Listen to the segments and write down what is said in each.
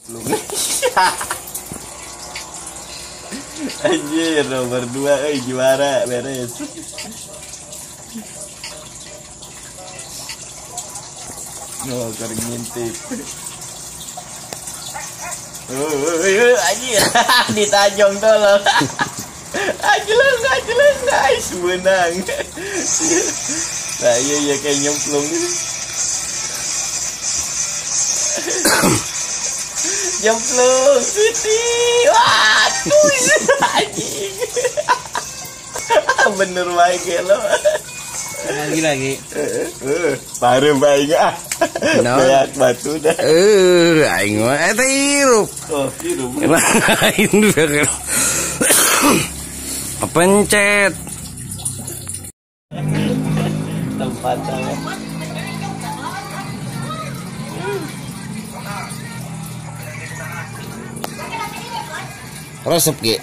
nyemplung. Anjir, nomor 2 juara beres. No, kering ngintip. Anjir, ditajong tolong. Ajelang, guys, menang. Nah, iya kayak nyemplung. Nyemplung, Siti. Waduh, anjing. Bener baik ya lo. Lagi. Baru baik ah. Kayak batu dah. Aing mah eta hirup. Oh, hirup. Lain udah. Pencet. Tempat sana. Resep Ki.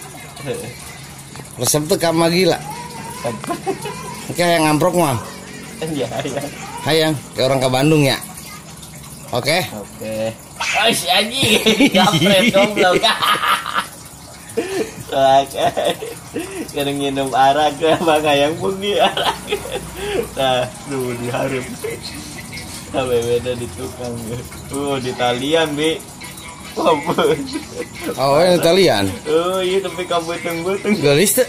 Resep tuh kama gila. Kayak yang ngamprok mah. Iya. Hayang, kayak orang ke Bandung ya. Oke. Oh, si anjing. Kampret goblok. Kadang minum arak bang yang bunyi arak. Nah, dulu diharap. Sampai beda di tukang. Di talian, Bi. Oh, yang Italian. Oh iya, tapi kamu buteng-buteng. Gelis tuh.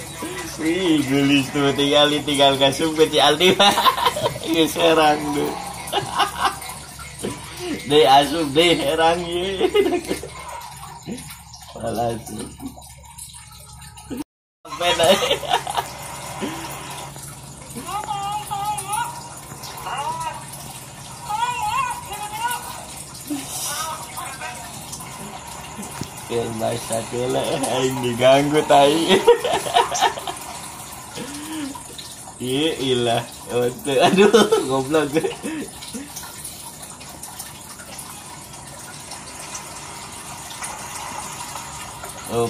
Wih, gelis tuh tinggal kasih peti Aldi. Ini serang tuh. Deh asup deh herang ye. Malas. Beda. Yang bahasa kela aing diganggu tai. Iya ilah. Aduh, goblok. Oh.